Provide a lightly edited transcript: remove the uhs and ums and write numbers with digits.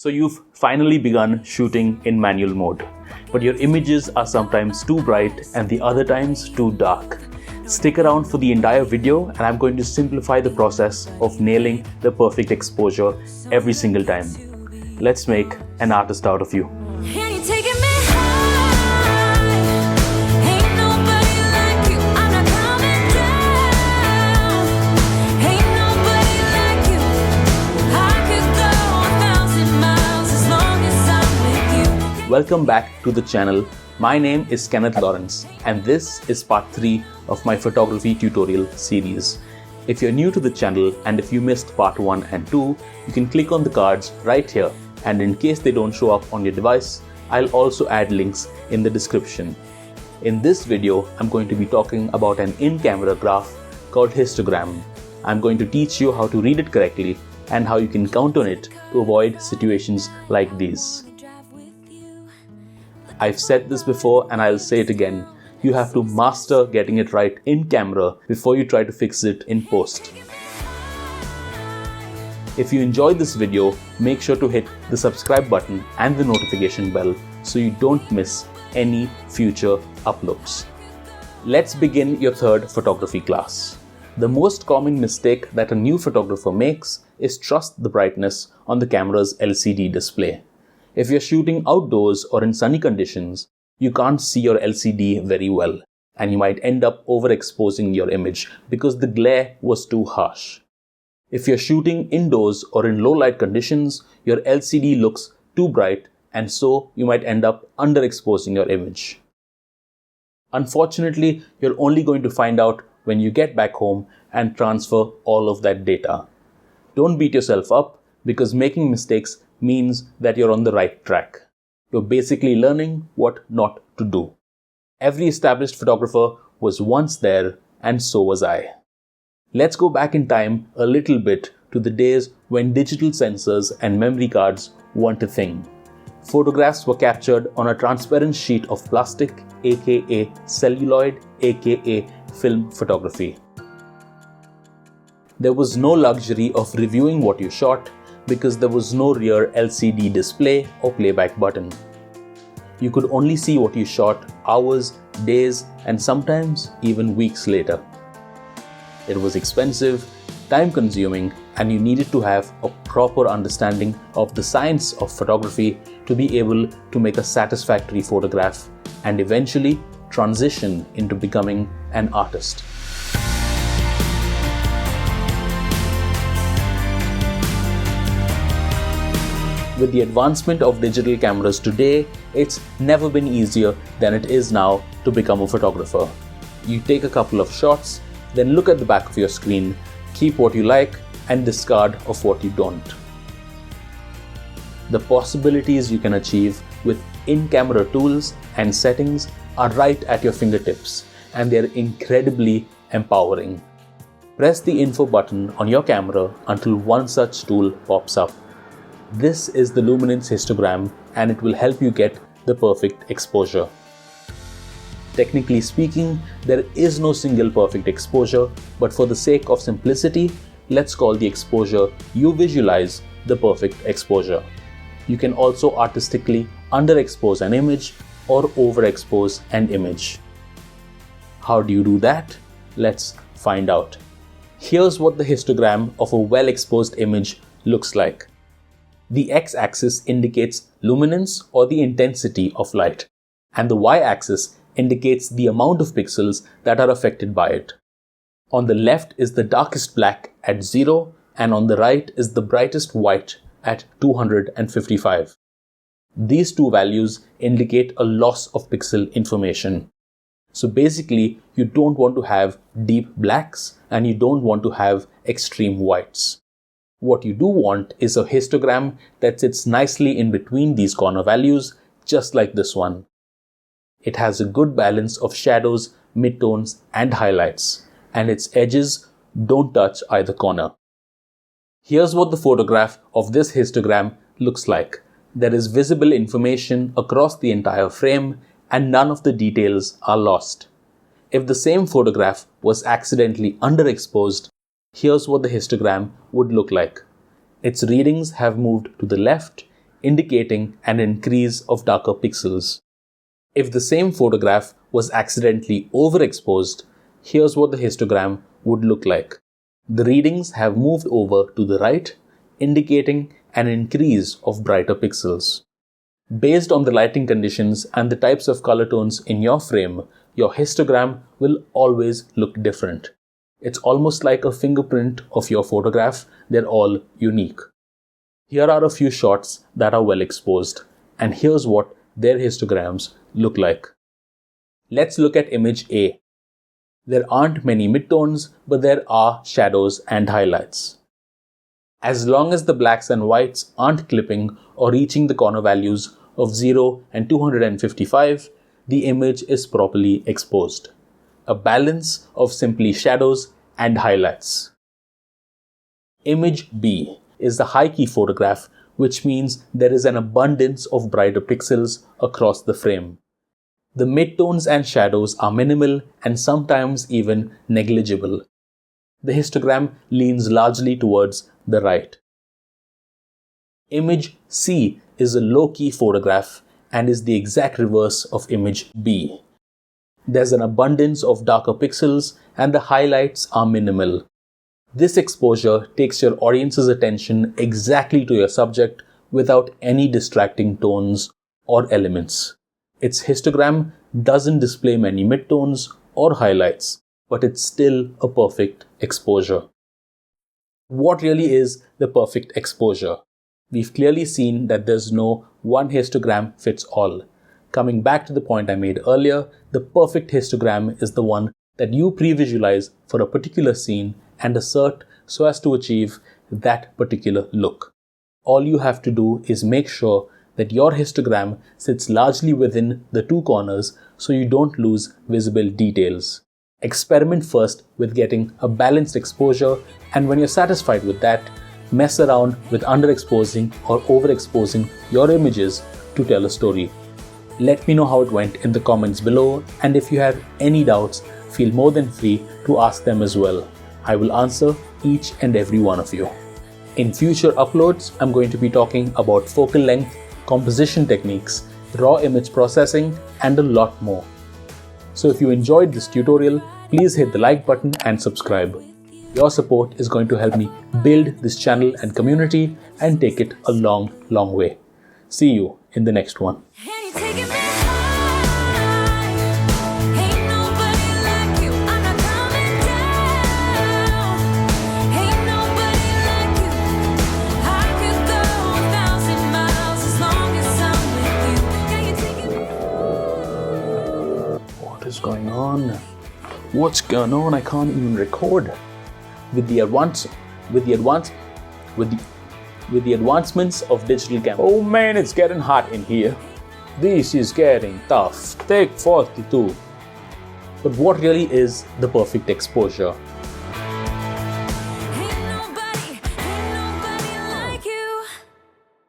So you've finally begun shooting in manual mode, but your images are sometimes too bright and the other times too dark. Stick around for the entire video and I'm going to simplify the process of nailing the perfect exposure every single time. Let's make an artist out of you. Welcome back to the channel. My name is Kenneth and this is part 3 of my photography tutorial series. If you're new to the channel and if you missed part 1 and 2, you can click on the cards right here, and in case they don't show up on your device, I'll also add links in the description. In this video, I'm going to be talking about an in-camera graph called histogram. I'm going to teach you how to read it correctly and how you can count on it to avoid situations like these. I've said this before and I'll say it again. You have to master getting it right in camera before you try to fix it in post. If you enjoyed this video, make sure to hit the subscribe button and the notification bell so you don't miss any future uploads. Let's begin your third photography class. The most common mistake that a new photographer makes is trust the brightness on the camera's LCD display. If you're shooting outdoors or in sunny conditions, you can't see your LCD very well, and you might end up overexposing your image because the glare was too harsh. If you're shooting indoors or in low light conditions, your LCD looks too bright, and so you might end up underexposing your image. Unfortunately, you're only going to find out when you get back home and transfer all of that data. Don't beat yourself up, because making mistakes means that you're on the right track. You're basically learning what not to do. Every established photographer was once there, and so was I. Let's go back in time a little bit to the days when digital sensors and memory cards weren't a thing. Photographs were captured on a transparent sheet of plastic, aka celluloid, aka film photography. There was no luxury of reviewing what you shot, because there was no rear LCD display or playback button. You could only see what you shot hours, days, and sometimes even weeks later. It was expensive, time-consuming, and you needed to have a proper understanding of the science of photography to be able to make a satisfactory photograph and eventually transition into becoming an artist. With the advancement of digital cameras today, it's never been easier than it is now to become a photographer. You take a couple of shots, then look at the back of your screen, keep what you like, and discard of what you don't. The possibilities you can achieve with in-camera tools and settings are right at your fingertips, and they're incredibly empowering. Press the info button on your camera until one such tool pops up. This is the luminance histogram, and it will help you get the perfect exposure. Technically speaking, there is no single perfect exposure, but for the sake of simplicity, let's call the exposure you visualize the perfect exposure. You can also artistically underexpose an image or overexpose an image. How do you do that? Let's find out. Here's what the histogram of a well-exposed image looks like. The x-axis indicates luminance or the intensity of light, and the y-axis indicates the amount of pixels that are affected by it. On the left is the darkest black at 0, and on the right is the brightest white at 255. These two values indicate a loss of pixel information. So basically, you don't want to have deep blacks and you don't want to have extreme whites. What you do want is a histogram that sits nicely in between these corner values, just like this one. It has a good balance of shadows, midtones, and highlights, and its edges don't touch either corner. Here's what the photograph of this histogram looks like. There is visible information across the entire frame, and none of the details are lost. If the same photograph was accidentally underexposed, here's what the histogram would look like. Its readings have moved to the left, indicating an increase of darker pixels. If the same photograph was accidentally overexposed, here's what the histogram would look like. The readings have moved over to the right, indicating an increase of brighter pixels. Based on the lighting conditions and the types of color tones in your frame, your histogram will always look different. It's almost like a fingerprint of your photograph. They're all unique. Here are a few shots that are well exposed, and here's what their histograms look like. Let's look at image A. There aren't many midtones, but there are shadows and highlights. As long as the blacks and whites aren't clipping or reaching the corner values of 0 and 255, the image is properly exposed. A balance of simply shadows and highlights. Image B is the high key photograph, which means there is an abundance of brighter pixels across the frame. The midtones and shadows are minimal and sometimes even negligible. The histogram leans largely towards the right. Image C is a low-key photograph and is the exact reverse of image B. There's an abundance of darker pixels and the highlights are minimal. This exposure takes your audience's attention exactly to your subject without any distracting tones or elements. Its histogram doesn't display many midtones or highlights, but it's still a perfect exposure. What really is the perfect exposure? We've clearly seen that there's no one histogram fits all. Coming back to the point I made earlier, the perfect histogram is the one that you pre-visualize for a particular scene and assert so as to achieve that particular look. All you have to do is make sure that your histogram sits largely within the two corners so you don't lose visible details. Experiment first with getting a balanced exposure, and when you're satisfied with that, mess around with underexposing or overexposing your images to tell a story. Let me know how it went in the comments below, and if you have any doubts, feel more than free to ask them as well. I will answer each and every one of you. In future uploads, I'm going to be talking about focal length, composition techniques, raw image processing, and a lot more. So if you enjoyed this tutorial, please hit the like button and subscribe. Your support is going to help me build this channel and community and take it a long, long way. See you in the next one. What's going on? I can't even record. With the advancements of digital camera. Oh man, it's getting hot in here. This is getting tough. Take 42. But what really is the perfect exposure?